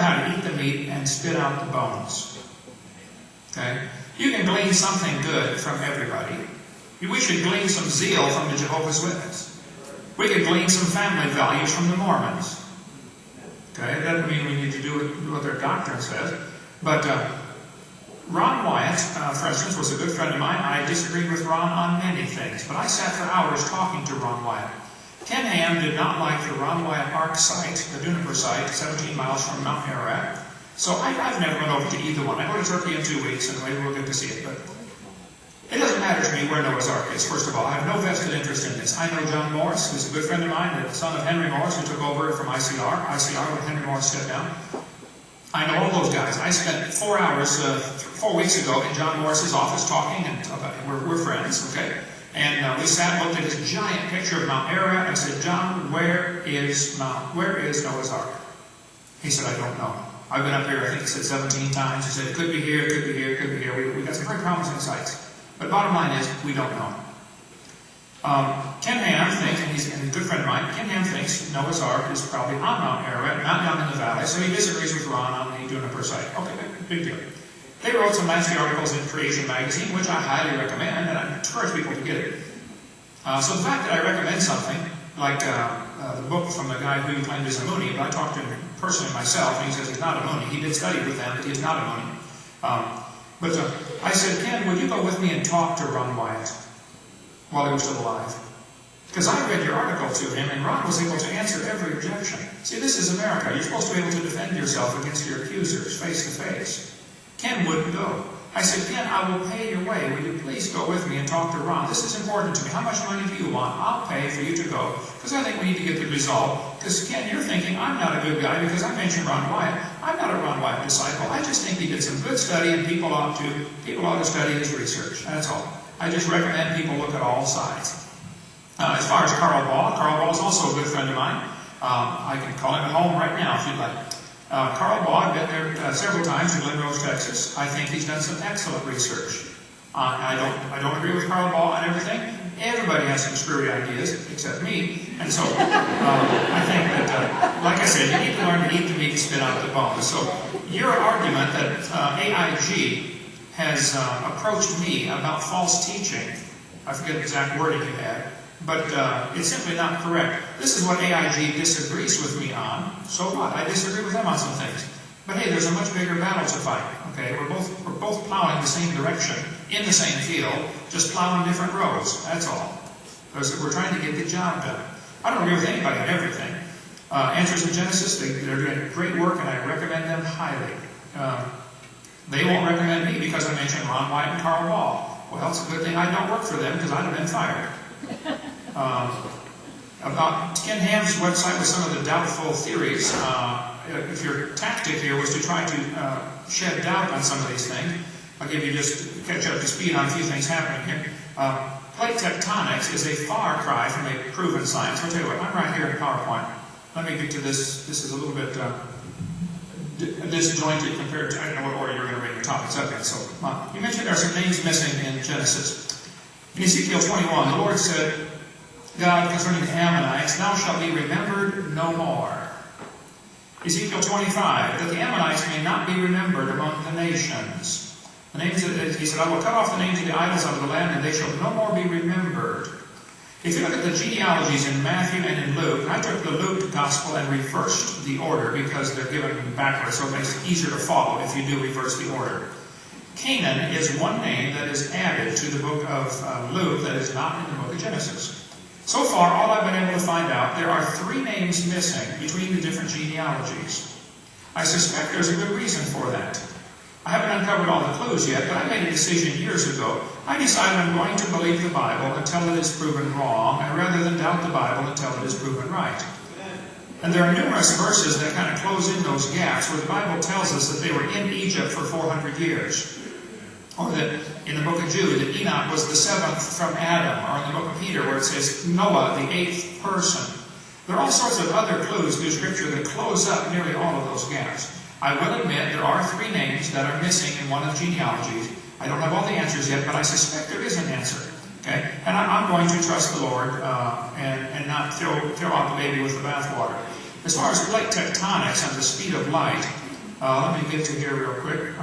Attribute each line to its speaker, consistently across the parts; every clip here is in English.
Speaker 1: how to eat the meat and spit out the bones. Okay? You can glean something good from everybody. We should glean some zeal from the Jehovah's Witness. We could glean some family values from the Mormons. Okay? That doesn't mean we need to do what their doctrine says. But Ron Wyatt, for instance, was a good friend of mine. I disagreed with Ron on many things, but I sat for hours talking to Ron Wyatt. Ken Ham did not like the Ron Wyatt Ark site, the Juniper site, 17 miles from Mount Ararat. So I've never been over to either one. I go to Turkey in 2 weeks, and maybe we'll get to see it. But it doesn't matter to me where Noah's Ark is, first of all. I have no vested interest in this. I know John Morris, who's a good friend of mine, the son of Henry Morris, who took over from ICR when Henry Morris stepped down. I know all those guys. I spent 4 hours 4 weeks ago in John Morris's office talking, and we're friends, okay? And we sat and looked at this giant picture of Mount Ararat. I said, John, where is Noah's Ark? He said, I don't know. I've been up here, I think he said 17 times. He said, it could be here, it could be here, it could be here. We got some very promising sites. But bottom line is, we don't know. Ken Ham thinks, and he's a good friend of mine, Ken Ham thinks Noah's Ark is probably on Mount Ararat, not down in the valley, so he disagrees with Ron on the Juniper site. Okay, big deal. They wrote some nasty articles in Creation magazine, which I highly recommend, and I encourage people to get it. So the fact that I recommend something, like the book from the guy who claimed is a Mooney, but I talked to him personally myself, and he says he's not a Mooney. He did study with them, but he's not a Mooney. But I said, Ken, would you go with me and talk to Ron Wyatt while he was still alive? Because I read your article to him, and Ron was able to answer every objection. See, this is America. You're supposed to be able to defend yourself against your accusers face to face. Ken wouldn't go. I said, Ken, I will pay your way. Will you please go with me and talk to Ron? This is important to me. How much money do you want? I'll pay for you to go. Because I think we need to get the resolve. Because, Ken, you're thinking I'm not a good guy because I mentioned Ron Wyatt. I'm not a Ron Wyatt disciple. I just think he did some good study, and people ought to study his research. That's all. I just recommend people look at all sides. As far as Carl Ball is also a good friend of mine. I can call him at home right now if you'd like. Carl Ball, I've been there several times in Glen Rose, Texas. I think he's done some excellent research. I don't agree with Carl Ball on everything. Everybody has some screwy ideas, except me. And so I think that, like I said, you need to learn to eat the meat and spit out the bones. So your argument that AIG has approached me about false teaching, I forget the exact wording you had, but it's simply not correct. This is what AIG disagrees with me on. So what? I disagree with them on some things. But hey, there's a much bigger battle to fight. Okay, we're both plowing the same direction in the same field, just plowing different roads. That's all. Because we're trying to get the job done. I don't agree with anybody on everything. Answers in Genesis, they're doing great work, and I recommend them highly. They won't recommend me because I mentioned Ron Wyatt and Carl Ball. Well, it's a good thing I don't work for them because I'd have been fired. About Ken Ham's website with some of the doubtful theories, if your tactic here was to try to shed doubt on some of these things, I'll give you just catch up to speed on a few things happening here. Plate tectonics is a far cry from a proven science. I'll tell you what, I'm right here in PowerPoint. Let me get to this. This is a little bit disjointed compared to, I don't know what order you're going to bring your topics up in. So, you mentioned there are some names missing in Genesis. In Ezekiel 21, the Lord said, God concerning the Ammonites, thou shalt be remembered no more. Ezekiel 25, that the Ammonites may not be remembered among the nations. The names he said, I will cut off the names of the idols out of the land, and they shall no more be remembered. If you look at the genealogies in Matthew and in Luke, and I took the Luke gospel and reversed the order because they're given backwards, so it makes it easier to follow if you do reverse the order. Canaan is one name that is added to the book of Luke that is not in the book of Genesis. So far, all I've been able to find out, there are 3 names missing between the different genealogies. I suspect there's a good reason for that. I haven't uncovered all the clues yet, but I made a decision years ago. I decided I'm going to believe the Bible until it is proven wrong, and rather than doubt the Bible until it is proven right. And there are numerous verses that kind of close in those gaps where the Bible tells us that they were in Egypt for 400 years. Or that in the book of Jude, that Enoch was the 7th from Adam. Or in the book of Peter where it says Noah, the 8th person. There are all sorts of other clues through Scripture that close up nearly all of those gaps. I will admit there are 3 names that are missing in one of the genealogies. I don't have all the answers yet, but I suspect there is an answer. Okay? And I'm going to trust the Lord and not throw out the baby with the bathwater. As far as plate tectonics and the speed of light, Let me get to here real quick.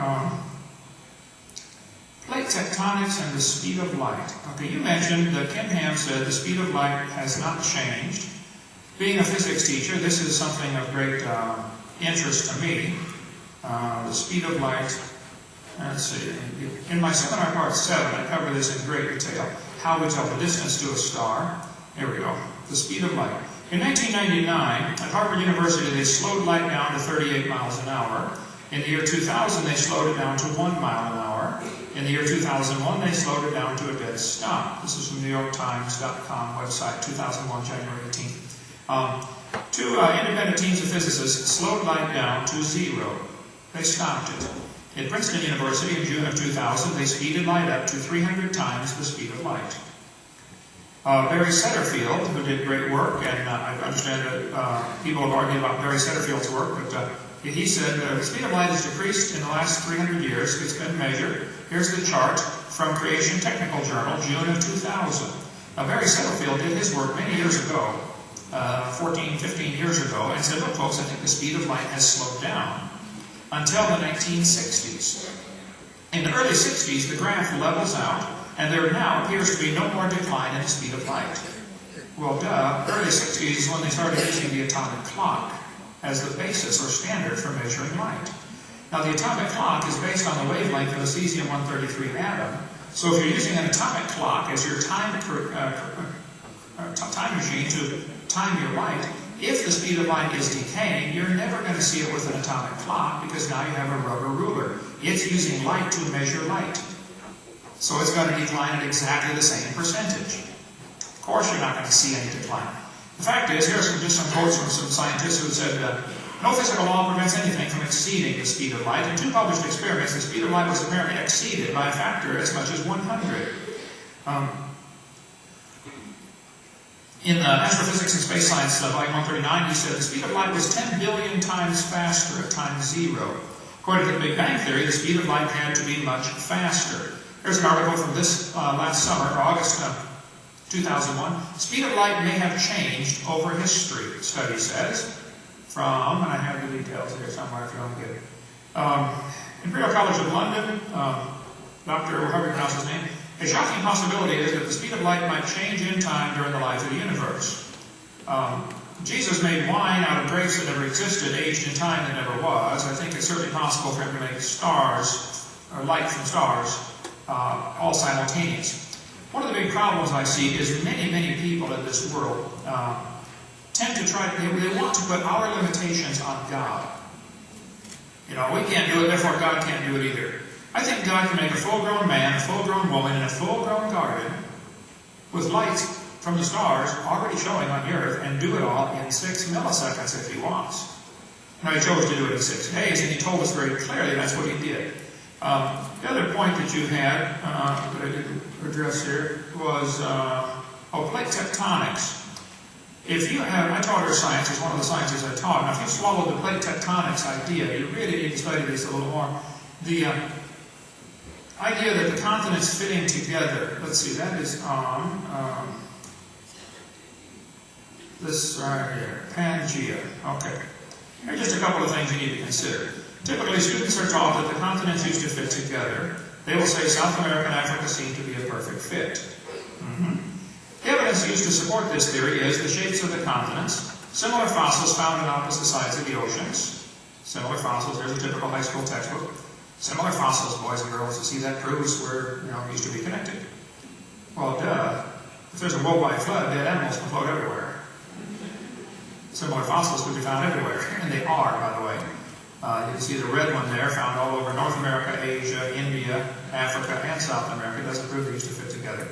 Speaker 1: Plate tectonics and the speed of light. Okay, you mentioned that Kim Ham said the speed of light has not changed. Being a physics teacher, this is something of great interest to me. The speed of light. Let's see. In my seminar part 7, I cover this in great detail. How we tell the distance to a star. Here we go. The speed of light. In 1999, at Harvard University, they slowed light down to 38 miles an hour. In the year 2000, they slowed it down to 1 mile an hour. In the year 2001, they slowed it down to a dead stop. This is from NewYorkTimes.com website, 2001, January 18th. Two independent teams of physicists slowed light down to 0. They stopped it. At Princeton University in June of 2000, they speeded light up to 300 times the speed of light. Barry Setterfield, who did great work, and I understand that people have argued about Barry Setterfield's work, but he said the speed of light has decreased in the last 300 years. It's been measured. Here's the chart from Creation Technical Journal, June of 2000. Now, Barry Setterfield did his work many years ago, 14, 15 years ago, and said, look, folks, I think the speed of light has slowed down until the 1960s. In the early 60s, the graph levels out, and there now appears to be no more decline in the speed of light. Well, early 60s is when they started using the atomic clock as the basis or standard for measuring light. Now, the atomic clock is based on the wavelength of a cesium-133 atom, so if you're using an atomic clock as your time machine to time your light, if the speed of light is decaying, you're never going to see it with an atomic clock because now you have a rubber ruler. It's using light to measure light. So it's going to decline at exactly the same percentage. Of course you're not going to see any decline. The fact is, here's just some quotes from some scientists who said, no physical law prevents anything from exceeding the speed of light. In 2 published experiments, the speed of light was apparently exceeded by a factor as much as 100. In Astrophysics and Space Science, volume 139, he said the speed of light was 10 billion times faster at time 0. According to the Big Bang Theory, the speed of light had to be much faster. Here's an article from this last summer, August 2001. Speed of light may have changed over history, the study says. From, and I have the details here somewhere if you want to get it. Imperial College of London, Dr. However you pronounce his name, a shocking possibility is that the speed of light might change in time during the life of the universe. Jesus made wine out of grapes that never existed, aged in time that never was. I think it's certainly possible for him to make stars, or light from stars, all simultaneous. One of the big problems I see is many, many people in this world tend to try, they want to put our limitations on God. You know, we can't do it, therefore God can't do it either. I think God can make a full-grown man, a full-grown woman, in a full-grown garden with lights from the stars already showing on the earth and do it all in 6 milliseconds if he wants. Now, he chose to do it in 6 days, and he told us very clearly that's what he did. The other point that you had, that I didn't address here, was plate tectonics. If you have, I taught earth science, it's one of the sciences I taught. Now, if you swallowed the plate tectonics idea, you really need to study this a little more. The idea that the continents fitting together, let's see, that is on this right here, Pangea. Okay. Here's just a couple of things you need to consider. Typically, students are taught that the continents used to fit together. They will say South America and Africa seem to be a perfect fit. The evidence used to support this theory is the shapes of the continents, similar fossils found on opposite sides of the oceans. Similar fossils, there's a typical high school textbook. Similar fossils, boys and girls. You see, that proves we're, used to be connected. Well, duh. If there's a worldwide flood, dead animals can float everywhere. Similar fossils could be found everywhere, and they are, by the way. You can see the red one there, found all over North America, Asia, India, Africa, and South America. It doesn't prove they used to fit together.